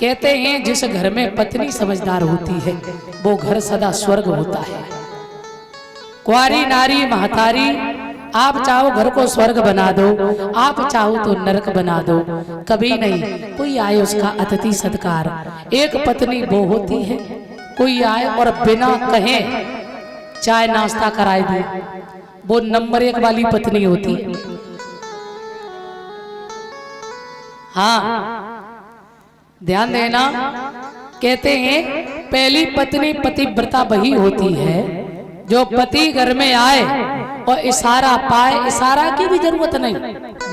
कहते हैं जिस घर में पत्नी समझदार होती है वो घर सदा स्वर्ग होता है। कुंवारी नारी महतारी, आप चाहो घर को स्वर्ग बना दो, आप चाहो तो नरक बना दो, कभी नहीं। कोई आए उसका अतिथि सत्कार, एक पत्नी वो होती है। कोई आए और बिना कहे चाय नाश्ता कराए दे, वो नंबर 1 वाली पत्नी होती है। हाँ, ध्यान देना। कहते हैं पहली पत्नी पतिव्रता वही होती है जो पति घर में आए और इशारा पाए, इशारा की भी जरूरत नहीं,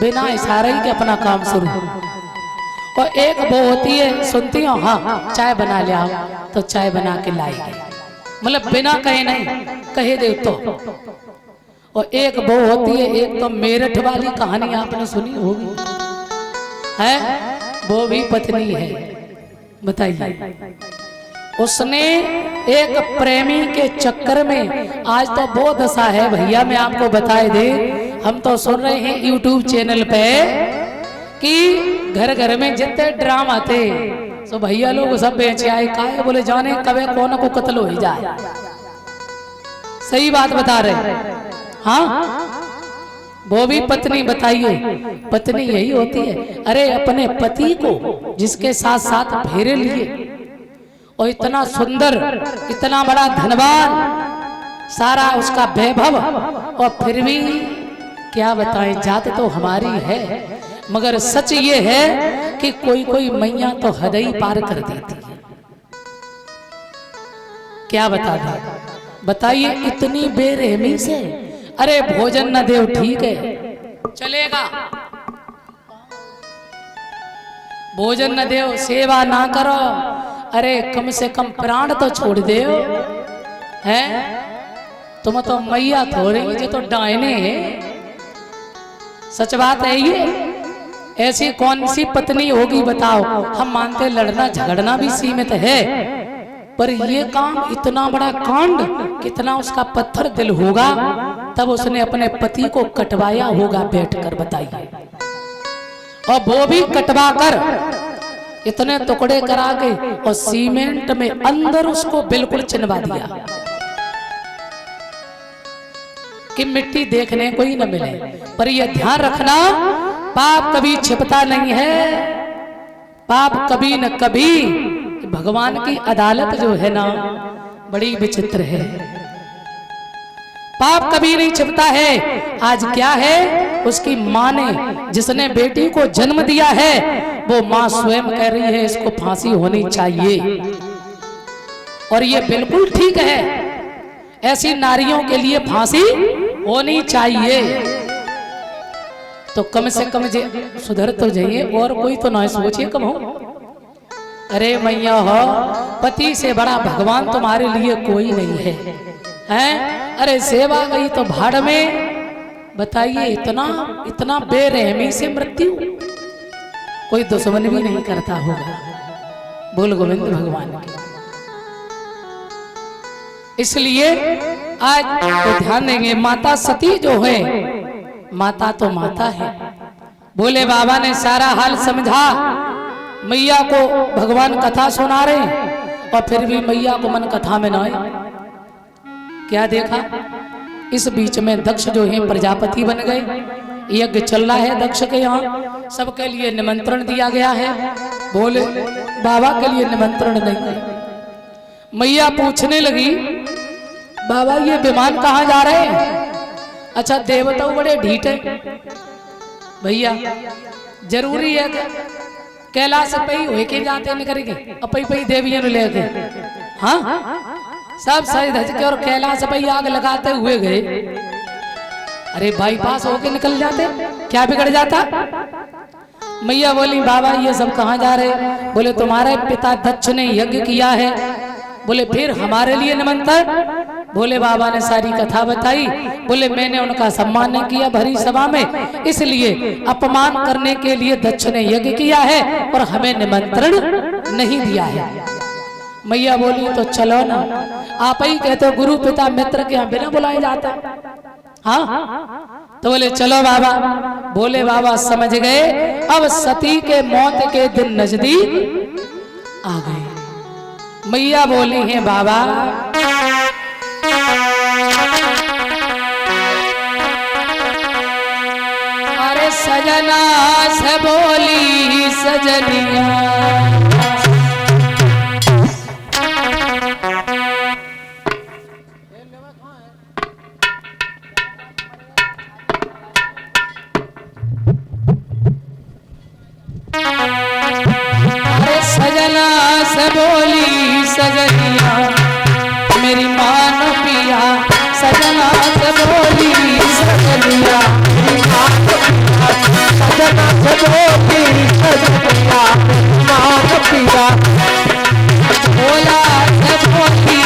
बिना इशारे ही के अपना काम शुरू। और एक वो होती है, सुनती हो, हाँ चाय बना ले आओ, तो चाय बना के लाएगी, मतलब बिना कहे नहीं, कहे दे तो। और एक वो होती है, एक तो मेरठ वाली कहानी आपने सुनी होगी, है वो भी पत्नी है। बताइए, उसने एक प्रेमी के चक्कर में, आज तो वो दशा है भैया, मैं आपको बताए दे, हम तो सुन रहे हैं यूट्यूब चैनल पे कि घर घर में जितने ड्रामा थे तो भैया लोग सब बेचे आए, काहे बोले जाने कभी कौन को कत्ल हो ही जाए। सही बात बता रहे। हाँ, वो भी पत्नी। बताइए, पत्नी यही होती है। अरे अपने पति को जिसके साथ साथ फेरे लिए और इतना सुंदर, इतना बड़ा धनवान, सारा उसका वैभव, और फिर भी क्या बताएं, जात तो हमारी है, मगर सच ये है कि कोई कोई मैया तो हद ही पार कर देती है। क्या बता दें, बताइए इतनी बेरहमी से। अरे भोजन न देव ठीक है, चलेगा, भोजन न देव, सेवा ना करो, अरे कम से कम प्राण तो छोड़ दे, हैं तुम तो मैया थोड़े, जो तो डायने है। सच बात है ये। ऐसी कौन सी पत्नी होगी बताओ। हम मानते लड़ना झगड़ना भी सीमित है, पर ये काम इतना बड़ा कांड, कितना उसका पत्थर दिल होगा, तब उसने अपने पति को कटवाया होगा बैठकर। बताइए, और वो भी कटवा कर इतने टुकड़े करा के और सीमेंट में अंदर उसको बिल्कुल चिनवा दिया कि मिट्टी देखने को ही न मिले। पर यह ध्यान रखना, पाप कभी छिपता नहीं है, पाप कभी न कभी। भगवान की अदालत जो है ना, बड़ी विचित्र है। पाप कभी नहीं छिपता है। आज क्या है, उसकी माँ ने, जिसने बेटी को जन्म दिया है, वो माँ स्वयं कह रही है इसको फांसी होनी चाहिए। और ये बिल्कुल ठीक है, ऐसी नारियों के लिए फांसी होनी चाहिए। तो कम से कम सुधर तो जाइए, और कोई तो ना सोचिए कम हो। अरे मैया हो, पति से बड़ा भगवान तुम्हारे लिए कोई नहीं है, हैं? अरे सेवा गई तो भाड़ में। बताइए, इतना इतना बेरहमी से मृत्यु कोई दुश्मन भी नहीं करता होगा। बोल गोविंद भगवान की। इसलिए आज तो ध्यान देंगे, माता सती जो है, माता तो माता है। बोले बाबा ने सारा हाल समझा, मैया को भगवान कथा सुना रहे, और फिर भी मैया को मन कथा में ना आए। क्या देखा, इस बीच में दक्ष जो है प्रजापति बन गए। यज्ञ चल रहा है दक्ष के यहाँ, सबके लिए निमंत्रण दिया गया है। बोले बाबा के लिए निमंत्रण नहीं है। मैया पूछने लगी, बाबा ये विमान कहाँ जा रहे हैं? अच्छा, देवता बड़े ढीठ है भैया, जरूरी है कैलाश पे ही होके जाते नहीं करेंगे, अपई पई देवियों लेके, हाँ सब सज धज के और कैलाश पे आग लगाते हुए गए। अरे बाईपास होके निकल जाते, क्या बिगड़ जाता? मैया बोली, बाबा ये सब कहाँ जा रहे? बोले तुम्हारे पिता दक्ष ने यज्ञ किया है। बोले फिर हमारे लिए निमंत्रण? बोले बाबा ने सारी कथा बताई। बोले मैंने उनका सम्मान नहीं किया भरी सभा में, इसलिए अपमान करने के लिए दक्ष ने यज्ञ किया है और हमें निमंत्रण नहीं दिया है। मैया बोली तो चलो ना, आप ही कहते हो गुरु पिता मित्र के यहाँ बिना बुलाए जाता। हाँ तो बोले चलो बाबा। बोले बाबा समझ गए, अब सती के मौत के दिन नजदीक आ गए। मैया बोली हैं बाबा अरे सजना से बोली सजनिया सजना से बोली सजनिया मेरी मान पिया सजना से बोली सजनिया सजना से बोली सजनिया मान पिया बोला से बोली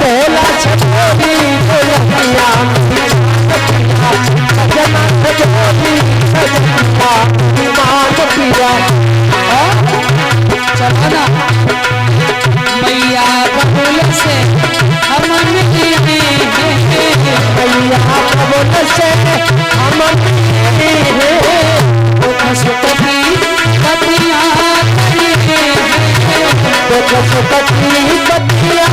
बोला से बोली सजनिया सजना से बोली सजनिया चलना मैया बबुल से हम मिले मैया बबुल से हम मिले सुखी पतिया सुखी पतिया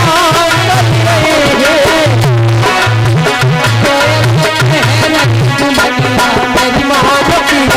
मेरी महापिया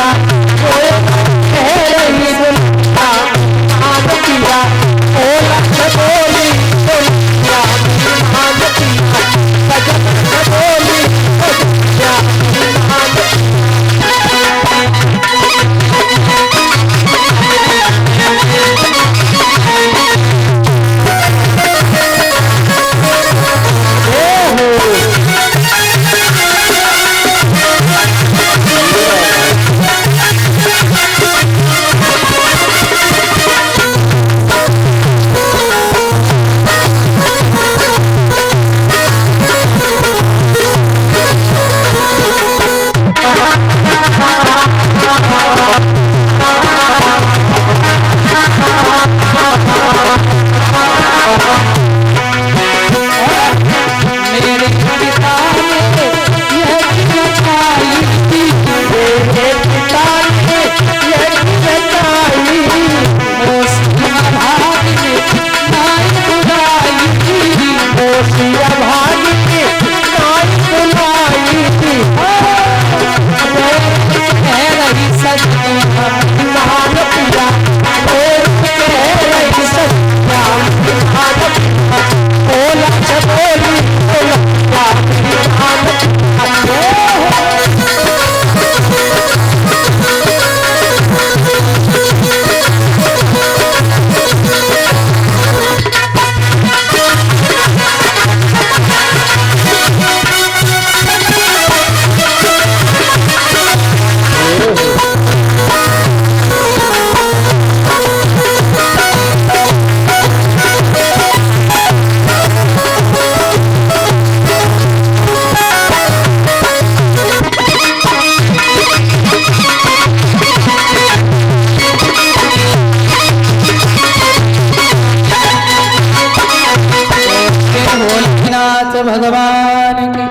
भगवान की।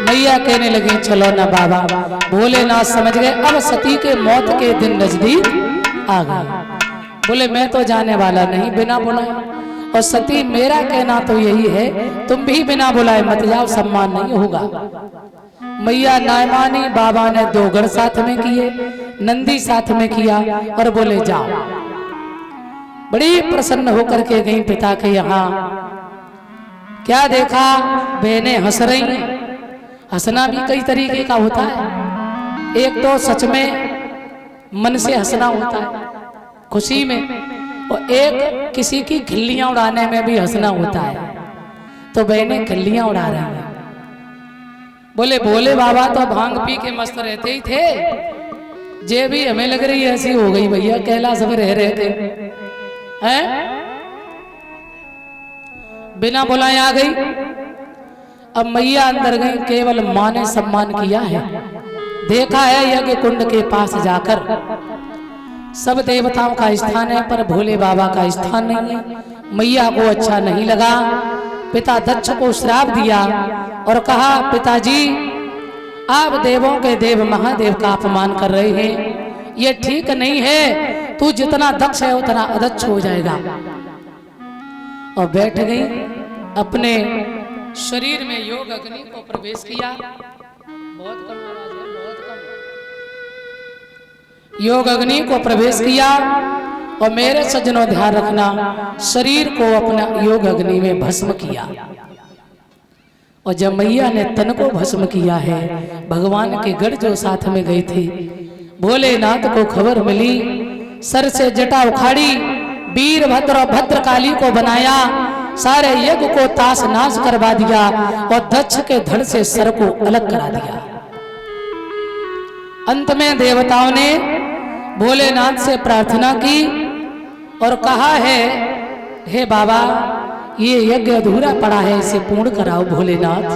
मैया कहने लगी चलो ना बाबा। भोलेनाथ समझ गए अब सती के मौत के दिन नजदीक आ गए। बोले मैं तो जाने वाला नहीं बिना बुलाए, और सती मेरा कहना तो यही है तुम भी बिना बुलाए मत जाओ, सम्मान नहीं होगा। मैया नायमानी बाबा ने 2 गढ़ साथ में किए, नंदी साथ में किया और बोले जाओ। बड़ी प्रसन्न होकर के गई पिता के यहाँ। क्या देखा, बहनें हंस रही हैं। हंसना भी कई तरीके का होता है। एक तो सच में मन से हंसना होता है खुशी में, और एक किसी की खिल्लियां उड़ाने में भी हंसना होता है। तो बहनें खिल्लियां उड़ा रही हैं। बोले भोले बाबा तो भांग पी के मस्त रहते ही थे, जे भी हमें लग रही ऐसी हो गई भैया, कैलाश में रह रहे थे हैं, बिना बुलाए आ गई। अब मैया अंदर गई, केवल माँ ने सम्मान किया है। देखा है यज्ञ कुंड के पास जाकर सब देवताओं का स्थान है, पर भोले बाबा का स्थान नहीं है। मैया को अच्छा नहीं लगा, पिता दक्ष को श्राप दिया और कहा पिताजी आप देवों के देव महादेव का अपमान कर रहे हैं, ये ठीक नहीं है, तू जितना दक्ष है उतना अदक्ष हो जाएगा। और बैठ गई, अपने शरीर में योग अग्नि को प्रवेश किया। बहुत कम आवाज है, बहुत कम। योग अग्नि को प्रवेश किया और मेरे सज्जनों ध्यान रखना, शरीर को अपना योग अग्नि में भस्म किया। और जब मैया ने तन को भस्म किया है, भगवान के गढ़ जो साथ में गई थी, भोलेनाथ को खबर मिली, सर से जटा उखाड़ी, वीरभद्र और भद्रकाली को बनाया, सारे यज्ञ को ताश नाश करवा दिया और दक्ष के धड़ से सर को अलग करा दिया। अंत में देवताओं ने भोलेनाथ से प्रार्थना की और कहा है, हे बाबा, ये यज्ञ अधूरा पड़ा है, इसे पूर्ण कराओ भोलेनाथ।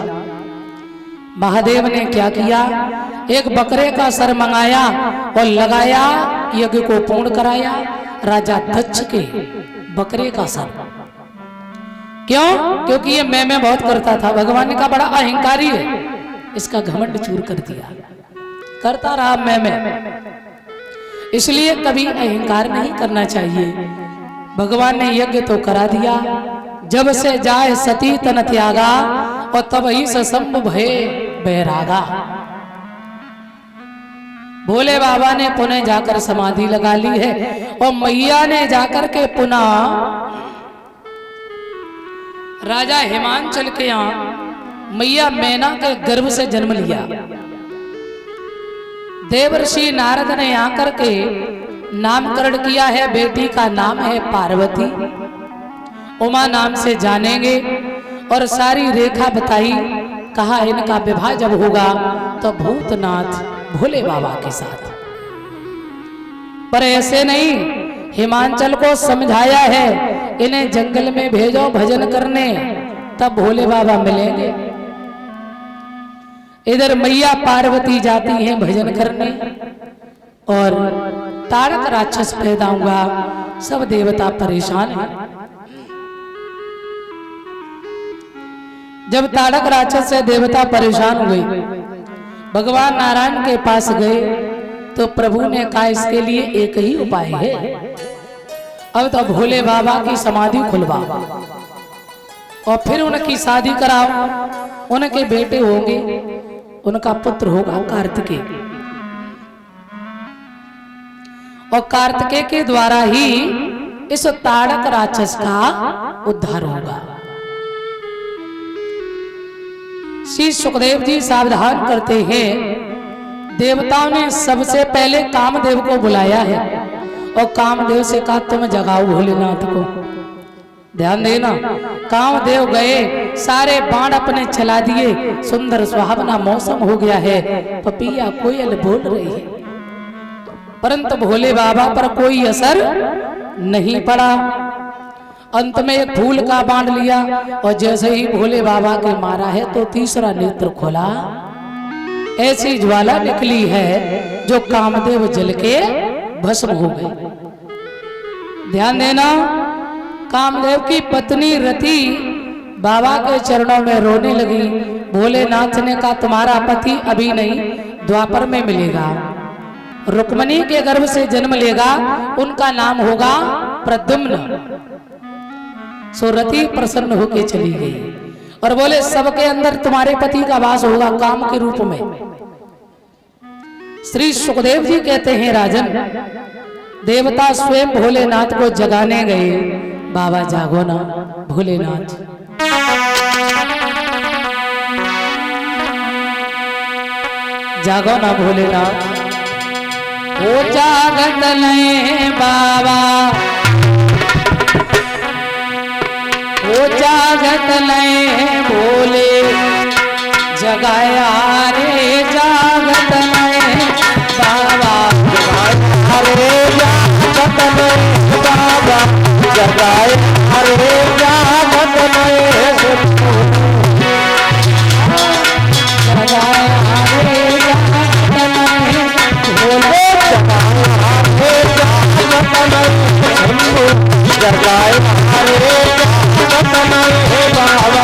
महादेव ने क्या किया, एक बकरे का सर मंगाया और लगाया, यज्ञ को पूर्ण कराया। राजा दक्ष के बकरे का सर। क्यों? क्योंकि ये मैं बहुत करता था। भगवान ने कहा बड़ा अहंकारी है, इसका घमंड चूर कर दिया, करता रहा मैं। इसलिए कभी अहंकार नहीं करना चाहिए। भगवान ने यज्ञ तो करा दिया, जब से जाए सती तन त्यागा, और तब ही ससंभ भय बैरागा। भोले बाबा ने पुनः जाकर समाधि लगा ली है और मैया ने जाकर के पुनः राजा हिमांचल के यहाँ मैया मैना के गर्भ से जन्म लिया। देवर्षि नारद ने आकर के नामकरण किया है, बेटी का नाम है पार्वती, उमा नाम से जानेंगे। और सारी रेखा बताई, कहा इनका विवाह जब होगा तो भूतनाथ भोले बाबा के साथ। पर ऐसे नहीं, हिमांचल को समझाया है, इन्हें जंगल में भेजो भजन करने, तब भोले बाबा मिलेंगे। इधर मैया पार्वती जाती हैं भजन करने और तारक राक्षस पैदा हुआ। सब देवता परेशान हैं। जब तारक राक्षस से देवता परेशान हुए, भगवान नारायण के पास गए तो प्रभु ने कहा इसके लिए एक ही उपाय है, अब तो भोले बाबा की समाधि खुलवा और फिर उनकी शादी कराओ, उनके बेटे होंगे, उनका पुत्र होगा कार्तिकेय, और कार्तिकेय के द्वारा ही इस तारक राक्षस का उद्धार होगा। श्री सुखदेव जी सावधान करते हैं, देवताओं ने सबसे पहले कामदेव को बुलाया है और कामदेव से कहा तुम जगाओ भोलेनाथ को। ध्यान देना, कामदेव गए, सारे बाण अपने चला दिए, सुंदर सुहावना मौसम हो गया है, पपिया कोयल बोल रही है, परंतु भोले बाबा पर कोई असर नहीं पड़ा। अंत में एक फूल का बाण लिया और जैसे ही भोले बाबा के मारा है तो तीसरा नेत्र खोला, ऐसी ज्वाला निकली है जो कामदेव जल के भस्म हो गए। ध्यान देना, कामदेव की पत्नी रति बाबा के चरणों में रोने लगी। भोलेनाथ ने कहा तुम्हारा पति अभी नहीं, द्वापर में मिलेगा, रुक्मणी के गर्भ से जन्म लेगा, उनका नाम होगा प्रद्युम्न। सो रति प्रसन्न होके चली गई और बोले सबके अंदर तुम्हारे पति का वास होगा काम के रूप में। श्री सुखदेव जी कहते हैं राजन, देवता स्वयं भोलेनाथ को जगाने गए, बाबा जागो ना भोलेनाथ। जागो ना भोलेनाथ, ओ जागत नहीं बाबा, ओ जागत नहीं भोले, जगाया रे जागत नहीं बाबा, अरे जागत नहीं बाबा, जगाया रे जागत नहीं, जगाया रे जागत नहीं भोले, जगाया रे जागत नहीं, जगाया रे जागत नहीं बाबा।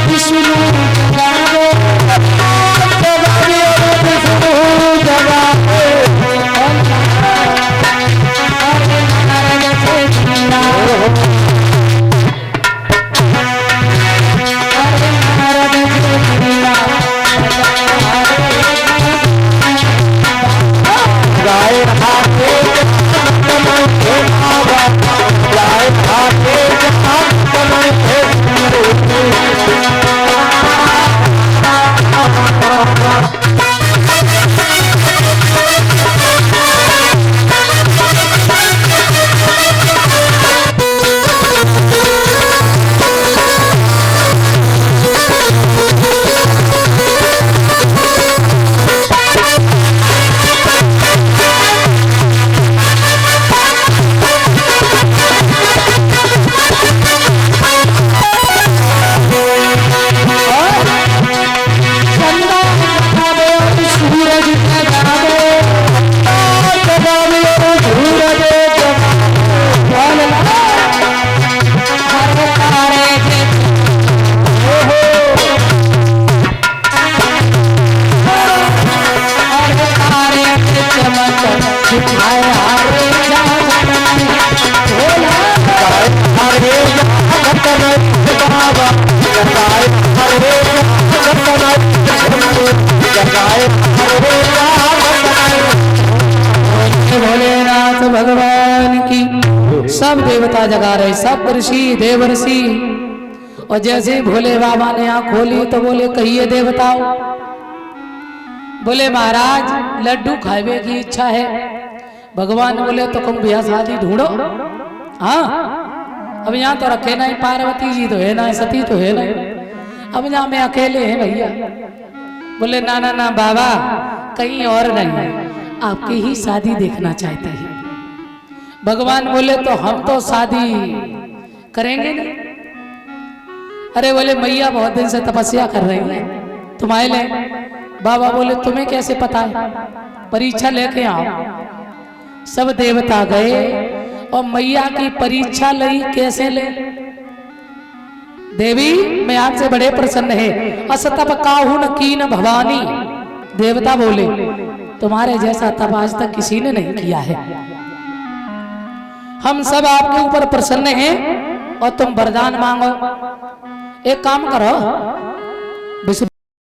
विष्णु सब देवता जगा रहे, सब ऋषि देवर्षि। और जैसे ही भोले बाबा ने आँख खोली तो बोले कहिए देवताओं। बोले महाराज लड्डू खावे की इच्छा है। भगवान बोले तो तुम ब्याह शादी ढूंढो। हाँ अब यहाँ तो रखे ना, पार्वती जी तो है ना, सती तो है ना, अब यहाँ में अकेले हैं भैया। बोले ना ना ना बाबा कहीं और नहीं, आपकी ही शादी देखना चाहते हैं। भगवान बोले तो हम तो शादी करेंगे नहीं। अरे बोले मैया बहुत दिन से तपस्या कर रही है तुम्हारे लिए। बाबा बोले तुम्हें कैसे पता है, परीक्षा लेके आओ। सब देवता गए और मैया की परीक्षा ली। कैसे ले? देवी मैं आपसे बड़े प्रसन्न है, असतप काहू न कीन भवानी। देवता बोले तुम्हारे जैसा तप आज तक किसी ने नहीं किया है। हम सब आपके ऊपर प्रसन्न हैं और तुम वरदान मांगो। एक काम करो, विष्णु